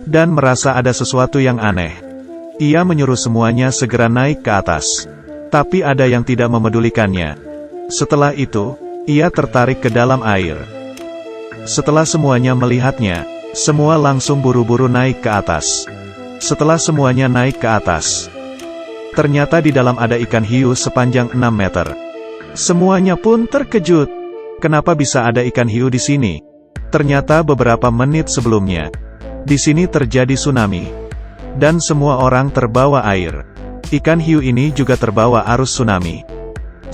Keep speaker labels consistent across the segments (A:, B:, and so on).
A: dan merasa ada sesuatu yang aneh. Ia menyuruh semuanya segera naik ke atas. Tapi ada yang tidak memedulikannya. Setelah itu, ia tertarik ke dalam air. Setelah semuanya melihatnya, semua langsung buru-buru naik ke atas. Setelah semuanya naik ke atas, ternyata di dalam ada ikan hiu sepanjang 6 meter. Semuanya pun terkejut. Kenapa bisa ada ikan hiu di sini? Ternyata beberapa menit sebelumnya, di sini terjadi tsunami. Dan semua orang terbawa air. Ikan hiu ini juga terbawa arus tsunami.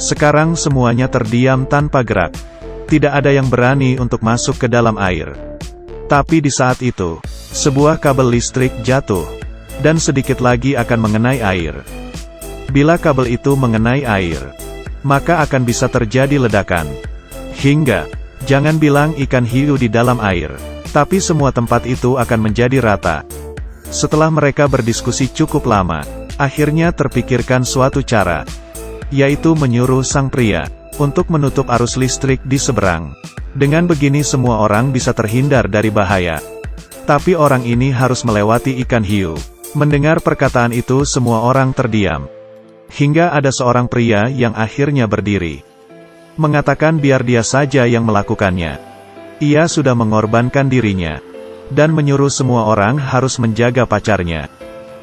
A: Sekarang semuanya terdiam tanpa gerak. Tidak ada yang berani untuk masuk ke dalam air. Tapi di saat itu, sebuah kabel listrik jatuh. Dan sedikit lagi akan mengenai air. Bila kabel itu mengenai air, maka akan bisa terjadi ledakan. Hingga, jangan bilang ikan hiu di dalam air, tapi semua tempat itu akan menjadi rata. Setelah mereka berdiskusi cukup lama, akhirnya terpikirkan suatu cara, yaitu menyuruh sang pria untuk menutup arus listrik di seberang. Dengan begini semua orang bisa terhindar dari bahaya. Tapi orang ini harus melewati ikan hiu. Mendengar perkataan itu semua orang terdiam. Hingga ada seorang pria yang akhirnya berdiri. Mengatakan biar dia saja yang melakukannya. Ia sudah mengorbankan dirinya. Dan menyuruh semua orang harus menjaga pacarnya.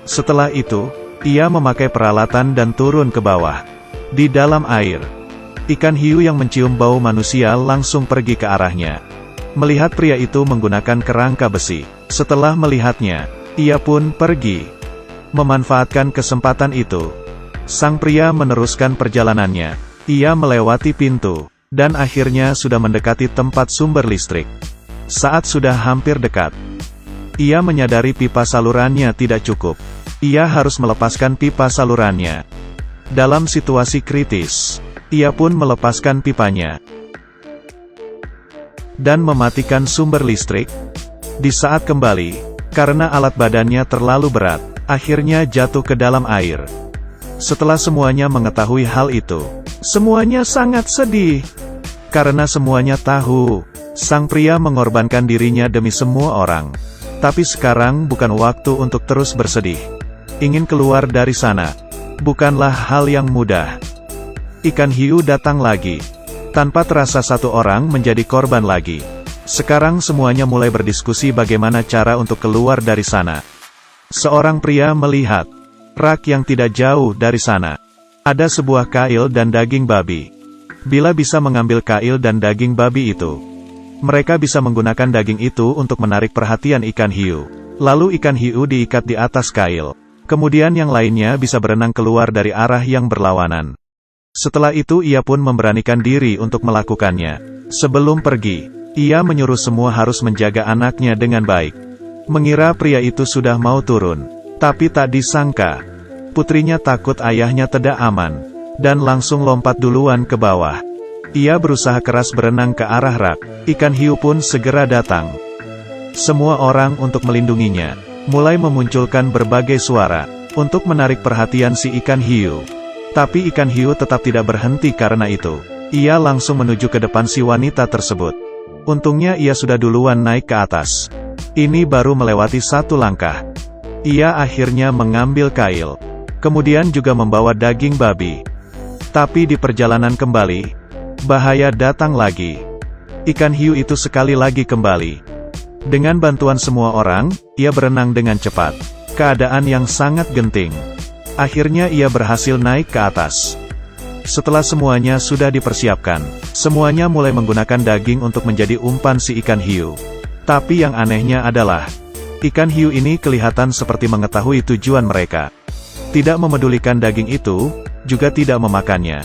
A: Setelah itu, ia memakai peralatan dan turun ke bawah. Di dalam air, ikan hiu yang mencium bau manusia langsung pergi ke arahnya. Melihat pria itu menggunakan kerangka besi. Setelah melihatnya, ia pun pergi. Memanfaatkan kesempatan itu, sang pria meneruskan perjalanannya. Ia melewati pintu, dan akhirnya sudah mendekati tempat sumber listrik. Saat sudah hampir dekat, ia menyadari pipa salurannya tidak cukup. Ia harus melepaskan pipa salurannya. Dalam situasi kritis, ia pun melepaskan pipanya dan mematikan sumber listrik. Di saat kembali, karena alat badannya terlalu berat, akhirnya jatuh ke dalam air. Setelah semuanya mengetahui hal itu, semuanya sangat sedih. Karena semuanya tahu, sang pria mengorbankan dirinya demi semua orang. Tapi sekarang bukan waktu untuk terus bersedih. Ingin keluar dari sana bukanlah hal yang mudah. Ikan hiu datang lagi. Tanpa terasa satu orang menjadi korban lagi. Sekarang semuanya mulai berdiskusi bagaimana cara untuk keluar dari sana. Seorang pria melihat rak yang tidak jauh dari sana. Ada sebuah kail dan daging babi. Bila bisa mengambil kail dan daging babi itu, mereka bisa menggunakan daging itu untuk menarik perhatian ikan hiu. Lalu ikan hiu diikat di atas kail. Kemudian yang lainnya bisa berenang keluar dari arah yang berlawanan. Setelah itu ia pun memberanikan diri untuk melakukannya. Sebelum pergi, ia menyuruh semua harus menjaga anaknya dengan baik. Mengira pria itu sudah mau turun. Tapi tak disangka, putrinya takut ayahnya tidak aman, dan langsung lompat duluan ke bawah. Ia berusaha keras berenang ke arah rak. Ikan hiu pun segera datang. Semua orang untuk melindunginya, mulai memunculkan berbagai suara, untuk menarik perhatian si ikan hiu. Tapi ikan hiu tetap tidak berhenti karena itu. Ia langsung menuju ke depan si wanita tersebut. Untungnya ia sudah duluan naik ke atas. Ini baru melewati satu langkah. Ia akhirnya mengambil kail. Kemudian juga membawa daging babi. Tapi di perjalanan kembali, bahaya datang lagi. Ikan hiu itu sekali lagi kembali. Dengan bantuan semua orang, ia berenang dengan cepat. Keadaan yang sangat genting. Akhirnya ia berhasil naik ke atas. Setelah semuanya sudah dipersiapkan, semuanya mulai menggunakan daging untuk menjadi umpan si ikan hiu. Tapi yang anehnya adalah, ikan hiu ini kelihatan seperti mengetahui tujuan mereka. Tidak memedulikan daging itu, juga tidak memakannya.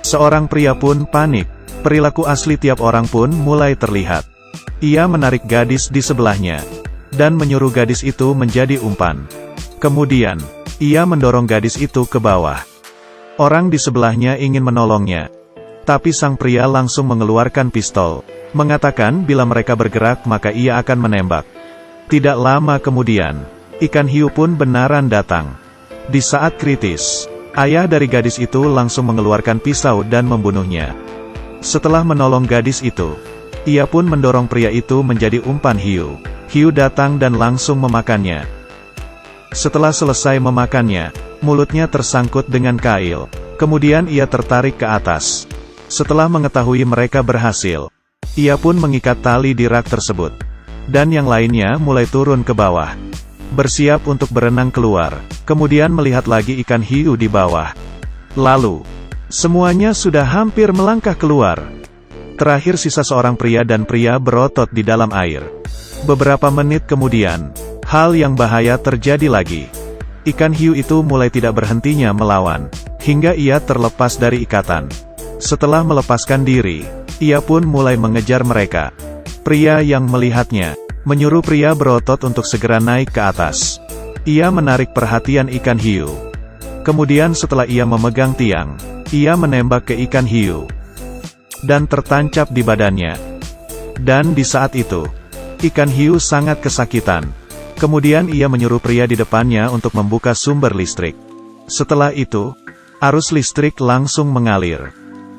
A: Seorang pria pun panik. Perilaku asli tiap orang pun mulai terlihat. Ia menarik gadis di sebelahnya, dan menyuruh gadis itu menjadi umpan. Kemudian, ia mendorong gadis itu ke bawah. Orang di sebelahnya ingin menolongnya. Tapi sang pria langsung mengeluarkan pistol. Mengatakan bila mereka bergerak maka ia akan menembak. Tidak lama kemudian, ikan hiu pun benaran datang. Di saat kritis, ayah dari gadis itu langsung mengeluarkan pisau dan membunuhnya. Setelah menolong gadis itu, ia pun mendorong pria itu menjadi umpan hiu. hiu datang dan langsung memakannya. Setelah selesai memakannya, mulutnya tersangkut dengan kail. Kemudian ia tertarik ke atas. Setelah mengetahui mereka berhasil, ia pun mengikat tali di rak tersebut. Dan yang lainnya mulai turun ke bawah, bersiap untuk berenang keluar. Kemudian melihat lagi ikan hiu di bawah. Lalu, semuanya sudah hampir melangkah keluar. Terakhir sisa seorang pria dan pria berotot di dalam air. Beberapa menit kemudian, hal yang bahaya terjadi lagi. Ikan hiu itu mulai tidak berhentinya melawan, hingga ia terlepas dari ikatan. Setelah melepaskan diri, ia pun mulai mengejar mereka. Pria yang melihatnya, menyuruh pria berotot untuk segera naik ke atas. Ia menarik perhatian ikan hiu. Kemudian setelah ia memegang tiang, ia menembak ke ikan hiu. Dan tertancap di badannya. Dan di saat itu, ikan hiu sangat kesakitan. Kemudian ia menyuruh pria di depannya untuk membuka sumber listrik. Setelah itu, arus listrik langsung mengalir.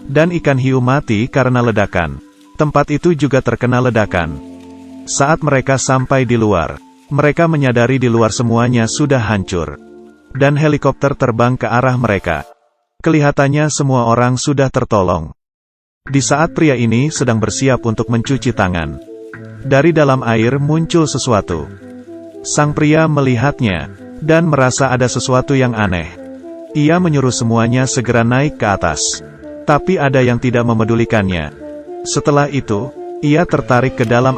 A: Dan ikan hiu mati karena ledakan. Tempat itu juga terkena ledakan. Saat mereka sampai di luar, mereka menyadari di luar semuanya sudah hancur. Dan helikopter terbang ke arah mereka. Kelihatannya semua orang sudah tertolong. Di saat pria ini sedang bersiap untuk mencuci tangan, dari dalam air muncul sesuatu. Sang pria melihatnya, dan merasa ada sesuatu yang aneh. Ia menyuruh semuanya segera naik ke atas. Tapi ada yang tidak memedulikannya. Setelah itu, ia tertarik ke dalam